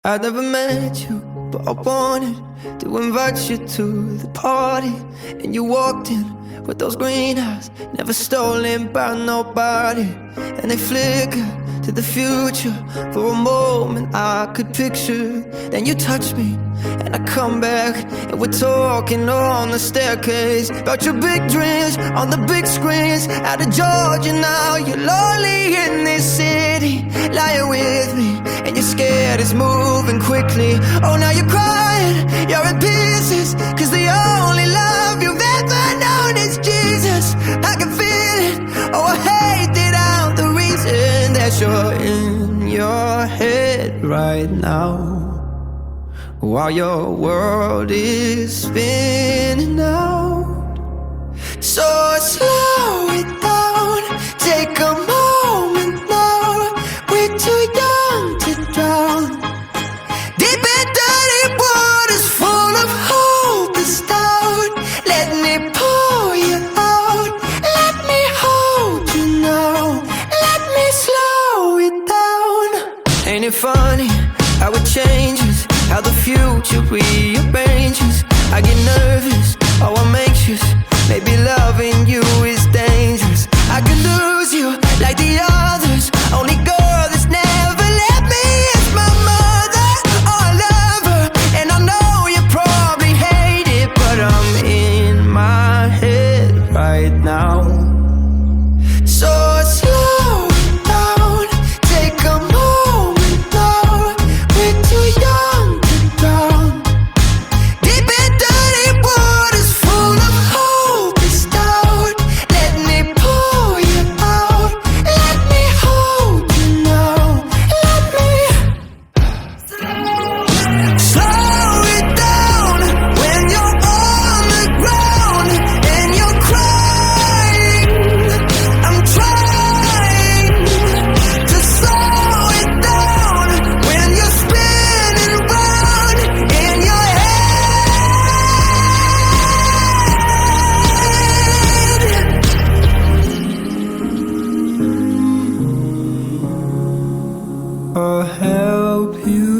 I never met you, but I wanted to invite you to the party. And you walked in with those green eyes, never stolen by nobody. And they flicker to the future. For a moment I could picture. Then you touch me, and I come back, and we're talking on the staircase about your big dreams on the big screens. Out of Georgia now, you're lonely in this city, lying with me, and you're scared it's moving quickly. Oh, now you're crying, you're in pieces, cause the only love you've ever known is Jesus. I can feel it, oh I hate it out, the reason that you're in your head right now, while your world is spinning out. So slow it down, take a moment now. We're too young to drown, deep in dirty waters full of hope is down. Let me pull you out, let me hold you now, let me slow it down. Ain't it funny how it changes, how the future rearranges? I get nervous, oh I'm anxious, maybe loving you is dangerous. I could lose you like the others, only girl that's never let me is my mother. Oh I love her, and I know you probably hate it, but I'm in my head right now. So slow it down, take a moment now. We're too young to drown, deep in dirty waters full of hope is down. Let me pull you out, let me hold you now, let me slow it down. When you're on the ground and you're crying, I'm trying to slow it down. When you're spinning round in your head, I'll help you